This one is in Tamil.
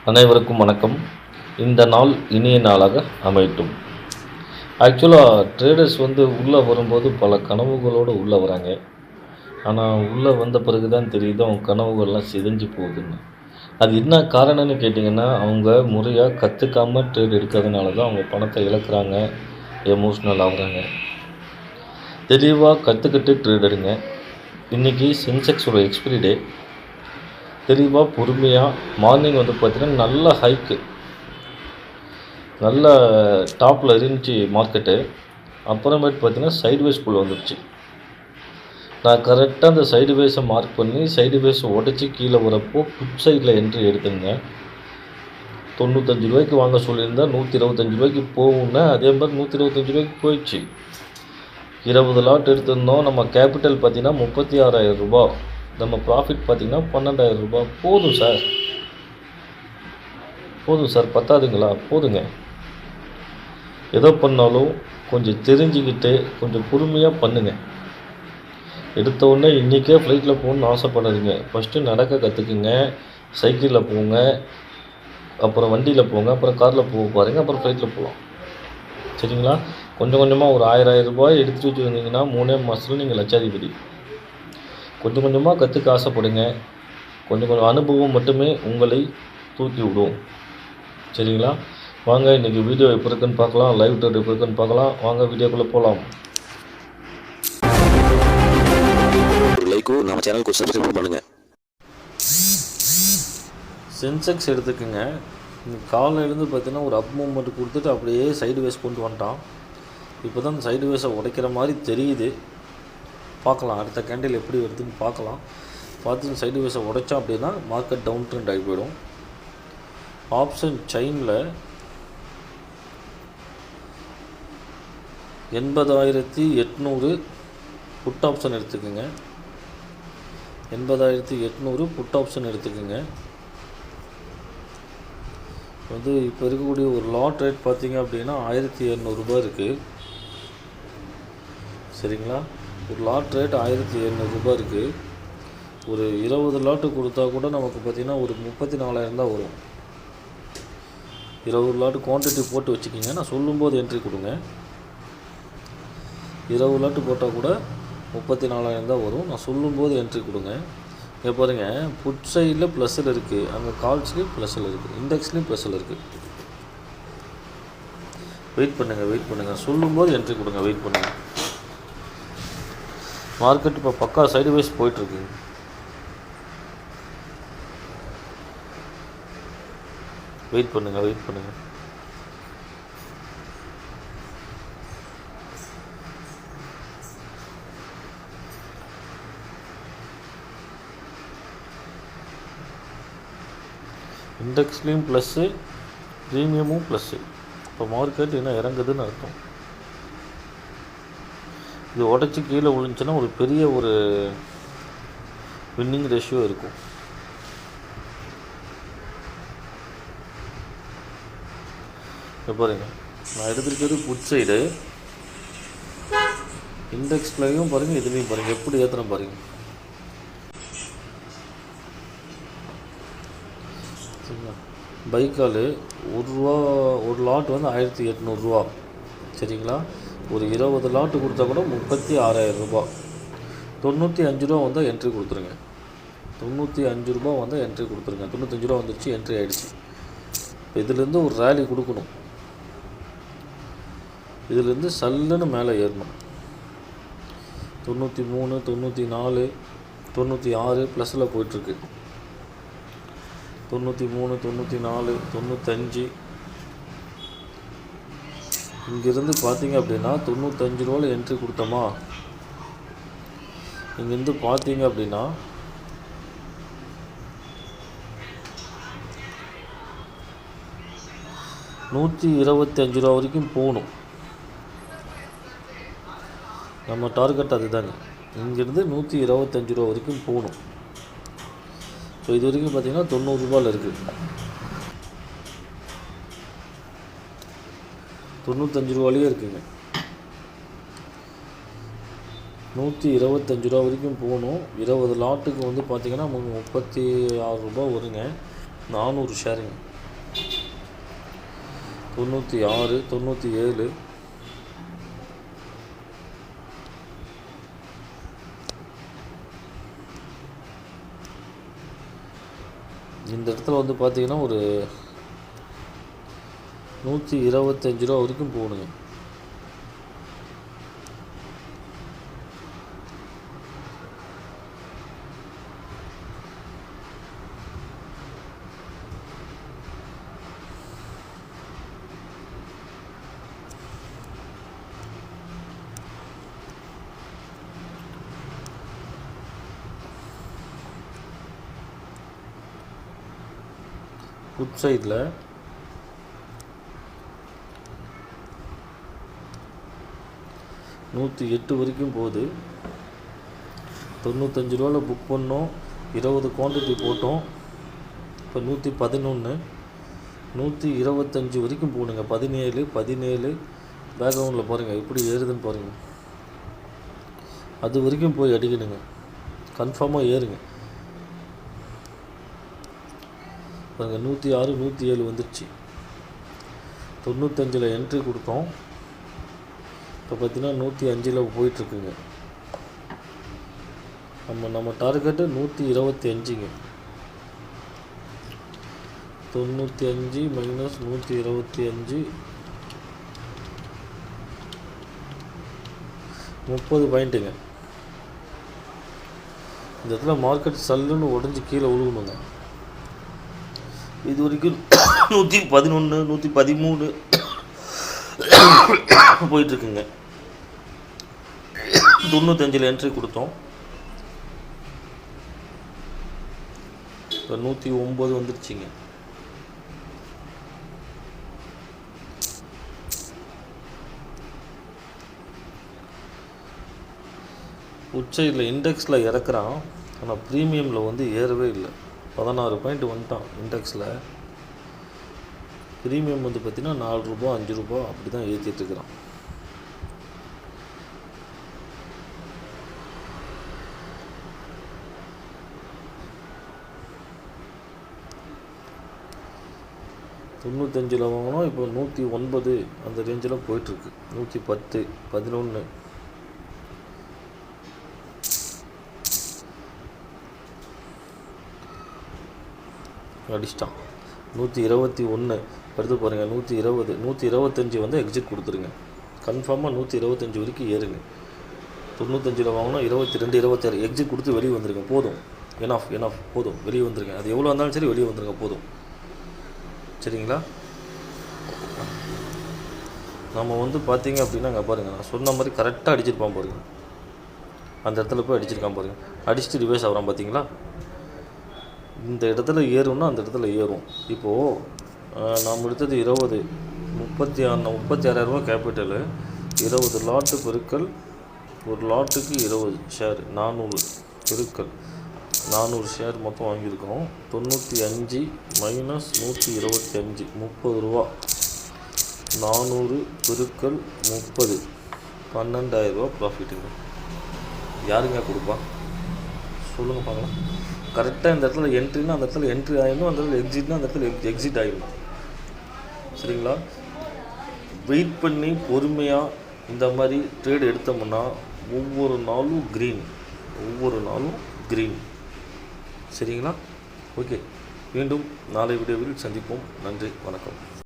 அனைவருக்கும் வணக்கம். இந்த நாள் இனிய நாளாக அமையட்டும். ஆக்சுவலாக ட்ரேடர்ஸ் உள்ளே வரும்போது பல கனவுகளோடு உள்ளே வராங்க. ஆனால் உள்ளே வந்த பிறகு தான் தெரியுது அவங்க கனவுகள்லாம் சிதைஞ்சு போகுதுன்னு. அது என்ன காரணம்னு கேட்டிங்கன்னா, அவங்க முறையாக கற்றுக்காம ட்ரேட் எடுக்கிறதுனால தான் அவங்க பணத்தை இழக்கிறாங்க, எமோஷ்னல் ஆகுறாங்க. தெளிவாக கற்றுக்கிட்டு ட்ரேட் எடுங்க. இன்றைக்கி சென்செக்ஸோட எக்ஸ்பிரி டே. தெளிவாக பொறுமையாக மார்னிங் பார்த்திங்கன்னா நல்ல ஹைக்கு, நல்ல டாப்பில் இருந்துச்சு மார்க்கெட்டு. அப்புறமேட்டு பார்த்திங்கன்னா சைட்வேஸ்குள்ளே வந்துடுச்சு. நான் கரெக்டாக அந்த சைடுவேஸை மார்க் பண்ணி சைடுவேஸை உடச்சி கீழே வரப்போ புட் சைடில் என்ட்ரி எடுத்துங்க. 95 ரூபாய்க்கு வாங்க சொல்லியிருந்தால் 125 ரூபாய்க்கு போகும்னா அதே மாதிரி 125 ரூபாய்க்கு போயிடுச்சு. 20 லாட் எடுத்திருந்தோம். நம்ம கேபிட்டல் பார்த்திங்கன்னா 36,000 ரூபா. நம்ம ப்ராஃபிட் பார்த்திங்கன்னா 12,000 ரூபா. போதும் சார் பத்தாதுங்களா? போதுங்க. எதோ பண்ணாலும் கொஞ்சம் தெரிஞ்சுக்கிட்டு கொஞ்சம் பொறுமையாக பண்ணுங்கள். எடுத்த உடனே இன்றைக்கே ஃப்ளைட்டில் போகணுன்னு ஆசைப்படாதீங்க. ஃபஸ்ட்டு நடக்க கற்றுக்குங்க. சைக்கிளில் போங்க, அப்புறம் வண்டியில் போங்க, அப்புறம் காரில் போக பாருங்கள், அப்புறம் ஃப்ளைட்டில் போகலாம். சரிங்களா? கொஞ்சம் கொஞ்சமாக ஒரு 1000 ரூபாய் எடுத்துகிட்டு வச்சுருந்தீங்கன்னா 3 மாதத்துல நீங்கள் லட்சாதிபதி. கொஞ்சம் கொஞ்சமாக கற்றுக்க ஆசைப்படுங்க. கொஞ்சம் அனுபவம் மட்டுமே உங்களை தூக்கி விடும். சரிங்களா? வாங்க இன்றைக்கி வீடியோ எப்படி இருக்குன்னு பார்க்கலாம். லைவ் ட்ரேட் எப்படி இருக்குன்னு பார்க்கலாம். வாங்க வீடியோக்குள்ளே போகலாம். நம்ம சேனலுக்கு சப்ஸ்கிரைப் பண்ணுங்கள். சென்செக்ஸ் எடுத்துக்கோங்க. காலையிலேருந்து பார்த்தீங்கன்னா ஒரு அப் மூவ்மெண்ட் கொடுத்துட்டு அப்படியே சைடு வேஸ் கொண்டு வந்துட்டான். இப்போ தான் சைடு வேஸை உடைக்கிற மாதிரி தெரியுது. பார்க்கலாம் அடுத்த கேண்டில் எப்படி வருதுன்னு பார்க்கலாம். பார்த்து சைடு வேஸை உடைச்சோம் அப்படின்னா மார்க்கெட் டவுன் ட்ரெண்ட் ஆகி போயிடும். ஆப்ஷன் செயினில் 80,800 புட் ஆப்ஷன் எடுத்துக்கோங்க. 80,800 புட் ஆப்ஷன் எடுத்துக்கோங்க. இப்போ இருக்கக்கூடிய ஒரு லாட் ரேட் பார்த்திங்க அப்படின்னா 1,700 ரூபாய் இருக்குது. சரிங்களா? ஒரு லாட் ரேட் 1,700 ரூபாய் இருக்குது. ஒரு 20 லாட்டு கொடுத்தா கூட நமக்கு பார்த்திங்கன்னா ஒரு 34,000 தான் வரும். 20 லாட்டு குவான்டிட்டி போட்டு வச்சுக்கிங்க. நான் சொல்லும்போது என்ட்ரி கொடுங்க. 20 லாட்டு போட்டால் கூட 34,000 தான் வரும். நான் சொல்லும்போது என்ட்ரி கொடுங்க. இங்கே பாருங்கள், புட் சைடில் ப்ளஸில் இருக்குது, அங்கே கால்ஸ்லேயும் ப்ளஸில் இருக்குது, இண்டெக்ஸ்லேயும் ப்ளஸில் இருக்குது. வெயிட் பண்ணுங்கள். சொல்லும்போது என்ட்ரி கொடுங்க. வெயிட் பண்ணுங்கள். மார்க்கெட் இப்போ பக்கா சைடு வைஸ் போயிட்டுருக்கு. வெயிட் பண்ணுங்கள். இண்டெக்ஸ்லேயும் ப்ளஸ்ஸு, ப்ரீமியமும் ப்ளஸ்ஸு. இப்போ மார்க்கெட் இன்னும் இறங்குதுன்னு அர்த்தம். இது உடச்சி கீழே விழுந்துச்சுன்னா ஒரு பெரிய ஒரு வின்னிங் ரேஷியோ இருக்கும். இப்போ பாருங்கள், நான் எடுத்துருக்கிறது புட் சைடு. இண்டெக்ஸ்லையும் பாருங்கள், இதுலேயும் பாருங்கள் எப்படி ஏற்றுறேன் பாருங்கள். பைக்கால் ₹1 ஒரு லாட் 1,800 ரூபா. சரிங்களா? ஒரு 20 லாட்டு கொடுத்தா கூட 36,000 ரூபா. 95 ரூபா வந்தால் என்ட்ரி கொடுத்துருங்க. 95 ரூபா வந்தால் என்ட்ரி கொடுத்துருங்க. 95 ரூபா வந்துடுச்சு, என்ட்ரி ஆகிடுச்சு. இப்போ இதிலேருந்து ஒரு ரேலி கொடுக்கணும். இதிலேருந்து சல்லுன்னு மேலே ஏறணும். 93, 94, 96 ப்ளஸில் போயிட்டுருக்கு. 93, 94, 95. இங்கேருந்து பார்த்தீங்க அப்படின்னா 95 ரூபாயில் என்ட்ரி கொடுத்தோமா, இங்கேருந்து பார்த்தீங்க அப்படின்னா ₹125 வரைக்கும் போகணும். நம்ம டார்கெட் அதுதாங்க. இங்கேருந்து ₹125 வரைக்கும் போகணும். ஸோ இது வரைக்கும் பார்த்திங்கன்னா 90 ரூபாயில் இருக்குது. 95 ரூபாலேயே இருக்குங்க. 125 ரூபா வரைக்கும் போகணும். 20 லாட்டுக்கு பார்த்திங்கன்னா 36 ரூபா வருங்க. 400 ஷேருங்க. 96, 97, இந்த இடத்துல வந்து பார்த்தீங்கன்னா ஒரு 125 ரூபா வரைக்கும் போகணுங்க. புட் சைடில் 108 வரைக்கும் போகுது. 95 ரூபாவில் புக் பண்ணோம், 20 குவான்டிட்டி போட்டோம். இப்போ 111, 125 வரைக்கும் போகணுங்க. 17 பேக்ரவுண்டில் பாருங்கள் எப்படி ஏறுதுன்னு பாருங்கள். அது வரைக்கும் போய் அடிக்கணுங்க, கன்ஃபார்மாக ஏறுங்க. பாருங்கள் 106, 107 வந்துடுச்சு. 95 என்ட்ரி கொடுத்தோம். இப்போ பார்த்தீங்கன்னா 105 போயிட்டுருக்குங்க. நம்ம டார்கெட்டு 125ங்க. 95 மைனஸ் 125 30 பாயிண்ட்டுங்க. இந்த இடத்துல மார்க்கெட் சல்லுன்னு உடஞ்சி கீழே விழுகணுங்க. இது வரைக்கும் 111, 113 போயிட்டுருக்குங்க. 95 என்ட்ரி கொடுத்தோம். இப்போ 109 வந்துருச்சுங்க. உச்சையில் இண்டெக்ஸில் இறக்குறான், ஆனால் ப்ரீமியமில் வந்து ஏறவே இல்லை. 16 பாயிண்ட் வந்துட்டான் இண்டெக்ஸில். ப்ரீமியம் வந்து பார்த்திங்கன்னா 4 ரூபா 5 ரூபா அப்படி தான் ஏற்றிட்டுருக்குறான். தொண்ணூத்தஞ்சில் வாங்கினோம், இப்போ 109 அந்த ரேஞ்சில் போயிட்டுருக்கு. 110, 11 அடிச்சிட்டான். 121 எடுத்து பாருங்கள். 120, 125 வந்து எக்ஸிட் கொடுத்துருங்க. கன்ஃபார்மாக 125 வரைக்கும் ஏறுங்க. 95 வாங்கினா 22, 26 எக்ஸிட் கொடுத்து வெளியே வந்துருங்க. போதும், எனாஃப் போதும், வெளியே வந்துருங்க. அது எவ்வளோ இருந்தாலும் சரி வெளியே வந்துருங்க, போதும். சரிங்களா? நம்ம வந்து பார்த்தீங்க அப்படின்னா அங்கே பாருங்கள், நான் சொன்ன மாதிரி கரெக்டாக அடிச்சிருப்பான் பாருங்கள். அந்த இடத்துல போய் அடிச்சிருக்கான் பாருங்கள். அடிச்சுட்டு ரிவர்ஸ் ஆகிறான் பார்த்தீங்களா? இந்த இடத்துல ஏறும்னா அந்த இடத்துல ஏறும். இப்போது நாம் எடுத்தது 20, 36,000 கேபிட்டலு. 20 லாட்டு பெருக்கல் ஒரு லாட்டுக்கு 20 ஷேர், 400 பெருக்கல் 400 ஷேர் மொத்தம் வாங்கியிருக்கோம். 95 மைனஸ் 125 30 ரூபா. 400 பெருக்கல் 30 12,000 ரூபா ப்ராஃபிட்டுங்க. யாருங்க கொடுப்பா சொல்லுங்கள் பார்க்கலாம். கரெக்டாக இந்த இடத்துல என்ட்ரினா அந்த இடத்துல என்ட்ரி ஆகிடணும், அந்த இடத்துல எக்ஸிட்னா அந்த இடத்துல எக்ஸிட் ஆகிடணும். சரிங்களா? வெயிட் பண்ணி பொறுமையாக இந்த மாதிரி ட்ரேட் எடுத்தோம்னா ஒவ்வொரு நாளும் க்ரீன். சரிங்களா? ஓகே, மீண்டும் நாளை வீடியோவில் சந்திப்போம். நன்றி, வணக்கம்.